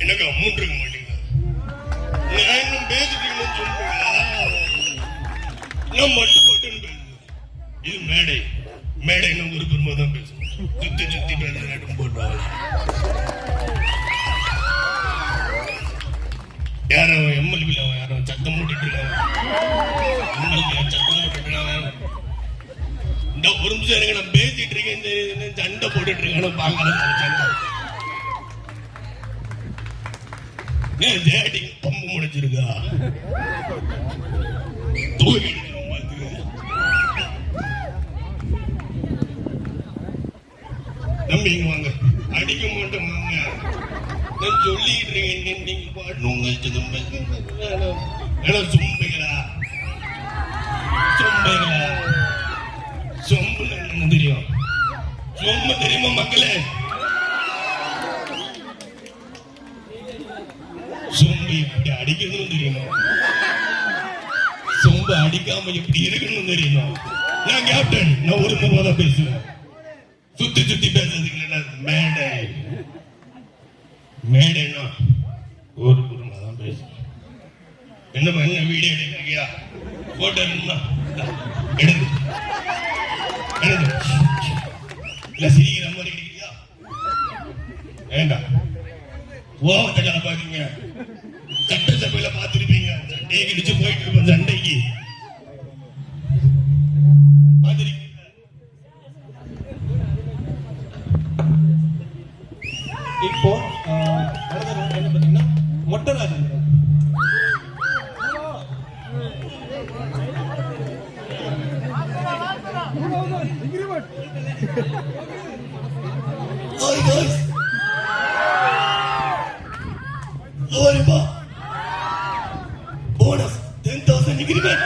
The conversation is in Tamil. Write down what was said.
எனக்கு அமௌண்ட் இருக்க மாட்டீங்க. நான் இன்னும் பேசிட்டீங்கன்னு சொல்றீங்களா? நான் மட்டும் பேசுறேன். இது மேடை. மேடை இன்னும் ஒரு பெருமை தான் பேசணும். சுத்தி சுத்தி பேசுறேன் போட்டாங்க. யாரோ எம்எல்ஏ யாரோ சத்தம் போட்டுட்டு இருக்காங்க. சத்தம் போட்டுட்டு இருக்காங்க. இந்த ஒரு நிமிஷம் எனக்கு நான் பேசிட்டு இருக்கேன். சண்டை போட்டுட்டு இருக்கேன். பாக்கலாம் சண்டை. ஏன் ஜேடி பம்பு முடிச்சிருக்கா? தூக்கிட்டு நம்பிங்க வாங்க. அடிக்க மாட்டோம் வாங்க. நான் சொல்லிட்டு இருக்கேன். நீங்க பாடணுங்க. சொம்பைகளா சொம்பைகளா சொம்பு என்ன தெரியும்? சொம்பு தெரியுமா மக்களே? சொம்பு எப்படி அடிக்கணும்னு தெரியணும். சொம்பு அடிக்காம எப்படி இருக்கணும்னு தெரியணும். நான் கேப்டன். நான் ஒரு முறை தான் பேசுவேன். சுத்தி சுத்தி பேசுறதுக்கு இல்ல. மேடை மேடைனா ஒரு குடும்பம் தான் பேசுவேன். என்ன வீடியோ எடுக்கிறியா? போட்டோ எடுக்கணுமா? எடுத்து இல்ல சிரிக்கிற மாதிரி எடுக்கிறியா? வேண்டாம். ஓவத்தை பாத்தீங்க. சட்டசபையில பாத்துருப்பீங்க. சண்டையை கிடிச்சு போயிட்டு இருப்போம். சண்டைக்கு இப்போ என்ன பாத்தீங்கன்னா மொட்டை ராஜேந்திரன். bonus 10,000 agreement.